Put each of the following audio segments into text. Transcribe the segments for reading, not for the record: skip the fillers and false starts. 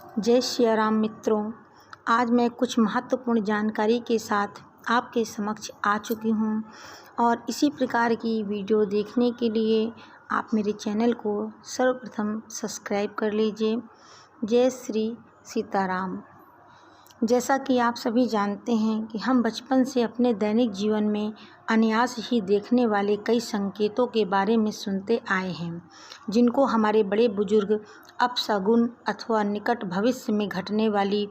जय श्री राम मित्रों, आज मैं कुछ महत्वपूर्ण जानकारी के साथ आपके समक्ष आ चुकी हूँ और इसी प्रकार की वीडियो देखने के लिए आप मेरे चैनल को सर्वप्रथम सब्सक्राइब कर लीजिए। जय श्री सीताराम। जैसा कि आप सभी जानते हैं कि हम बचपन से अपने दैनिक जीवन में अनायास ही देखने वाले कई संकेतों के बारे में सुनते आए हैं, जिनको हमारे बड़े बुजुर्ग अपशगुन अथवा निकट भविष्य में घटने वाली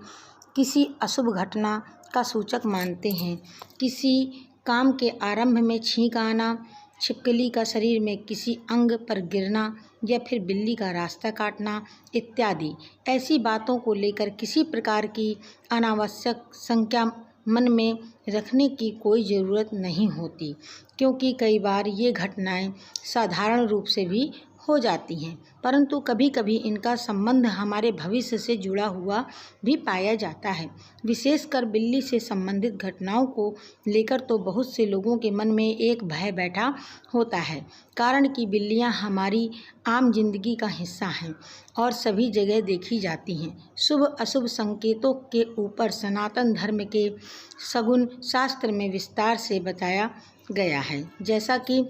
किसी अशुभ घटना का सूचक मानते हैं। किसी काम के आरंभ में छींक आना, छिपकली का शरीर में किसी अंग पर गिरना या फिर बिल्ली का रास्ता काटना इत्यादि ऐसी बातों को लेकर किसी प्रकार की अनावश्यक शंका मन में रखने की कोई ज़रूरत नहीं होती, क्योंकि कई बार ये घटनाएं साधारण रूप से भी हो जाती हैं, परंतु कभी कभी इनका संबंध हमारे भविष्य से जुड़ा हुआ भी पाया जाता है। विशेषकर बिल्ली से संबंधित घटनाओं को लेकर तो बहुत से लोगों के मन में एक भय बैठा होता है, कारण कि बिल्लियां हमारी आम जिंदगी का हिस्सा हैं और सभी जगह देखी जाती हैं। शुभ अशुभ संकेतों के ऊपर सनातन धर्म के शगुन शास्त्र में विस्तार से बताया गया है। जैसा कि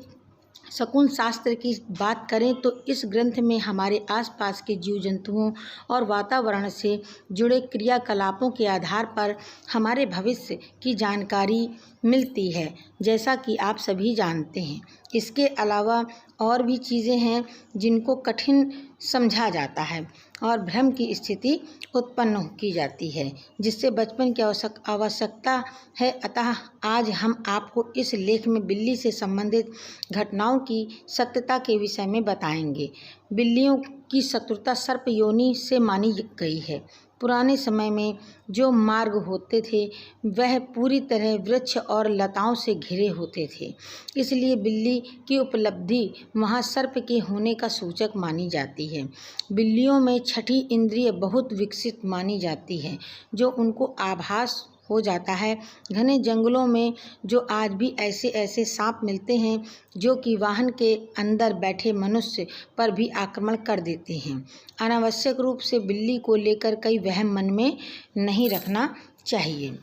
शकुन शास्त्र की बात करें तो इस ग्रंथ में हमारे आसपास के जीव जंतुओं और वातावरण से जुड़े क्रियाकलापों के आधार पर हमारे भविष्य की जानकारी मिलती है, जैसा कि आप सभी जानते हैं। इसके अलावा और भी चीज़ें हैं जिनको कठिन समझा जाता है और भ्रम की स्थिति उत्पन्न की जाती है, जिससे बचपन की आवश्यकता है। अतः आज हम आपको इस लेख में बिल्ली से संबंधित घटनाओं की सत्यता के विषय में बताएंगे। बिल्लियों की शत्रुता सर्प योनि से मानी गई है। पुराने समय में जो मार्ग होते थे वह पूरी तरह वृक्ष और लताओं से घिरे होते थे, इसलिए बिल्ली की उपलब्धि वहाँ सर्प के होने का सूचक मानी जाती है। बिल्लियों में छठी इंद्रिय बहुत विकसित मानी जाती है, जो उनको आभास हो जाता है। घने जंगलों में जो आज भी ऐसे सांप मिलते हैं जो कि वाहन के अंदर बैठे मनुष्य पर भी आक्रमण कर देते हैं। अनावश्यक रूप से बिल्ली को लेकर कई वहम मन में नहीं रखना चाहिए।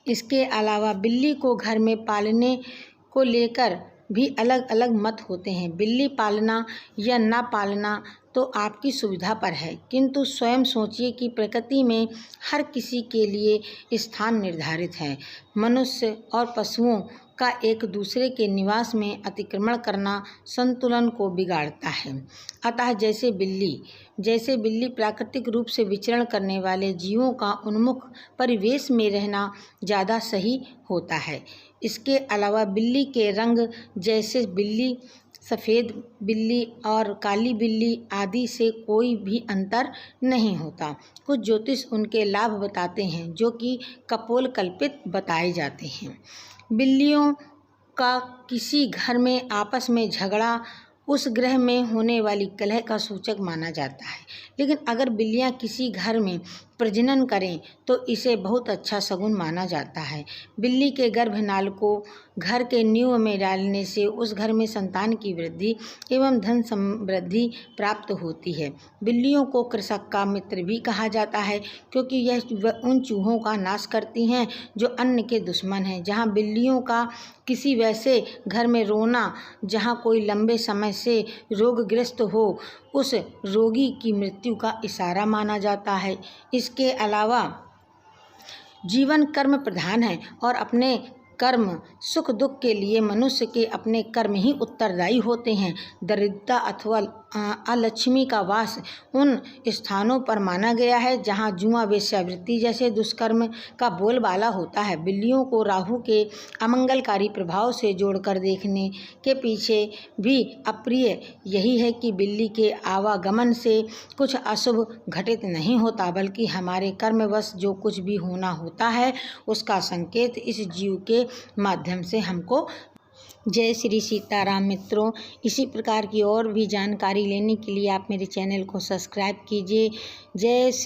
इसके अलावा बिल्ली को घर में पालने को लेकर भी अलग अलग मत होते हैं। बिल्ली पालना या ना पालना तो आपकी सुविधा पर है, किंतु स्वयं सोचिए कि प्रकृति में हर किसी के लिए स्थान निर्धारित है। मनुष्य और पशुओं का एक दूसरे के निवास में अतिक्रमण करना संतुलन को बिगाड़ता है। अतः जैसे बिल्ली प्राकृतिक रूप से विचरण करने वाले जीवों का उन्मुख परिवेश में रहना ज़्यादा सही होता है। इसके अलावा बिल्ली के रंग, जैसे बिल्ली सफ़ेद बिल्ली और काली बिल्ली आदि से कोई भी अंतर नहीं होता। कुछ ज्योतिष उनके लाभ बताते हैं जो कि कपोल कल्पित बताए जाते हैं। बिल्लियों का किसी घर में आपस में झगड़ा उस ग्रह में होने वाली कलह का सूचक माना जाता है, लेकिन अगर बिल्लियां किसी घर में प्रजनन करें तो इसे बहुत अच्छा शगुन माना जाता है। बिल्ली के गर्भनाल को घर के नींव में डालने से उस घर में संतान की वृद्धि एवं धन समृद्धि प्राप्त होती है। बिल्लियों को कृषक का मित्र भी कहा जाता है, क्योंकि यह उन चूहों का नाश करती हैं जो अन्न के दुश्मन हैं। जहाँ बिल्लियों का किसी वैसे घर में रोना जहाँ कोई लंबे समय से रोगग्रस्त हो, उस रोगी की मृत्यु का इशारा माना जाता है। इसके अलावा जीवन कर्म प्रधान है और अपने कर्म सुख दुख के लिए मनुष्य के अपने कर्म ही उत्तरदायी होते हैं। दरिद्रता अथवा अलक्ष्मी का वास उन स्थानों पर माना गया है जहां जुआ वेश्यावृत्ति जैसे दुष्कर्म का बोलबाला होता है। बिल्लियों को राहु के अमंगलकारी प्रभाव से जोड़कर देखने के पीछे भी अप्रिय यही है कि बिल्ली के आवागमन से कुछ अशुभ घटित नहीं होता, बल्कि हमारे कर्मवश जो कुछ भी होना होता है उसका संकेत इस जीव के माध्यम से हमको। जय श्री सीताराम मित्रों, इसी प्रकार की और भी जानकारी लेने के लिए आप मेरे चैनल को सब्सक्राइब कीजिए। जय श्री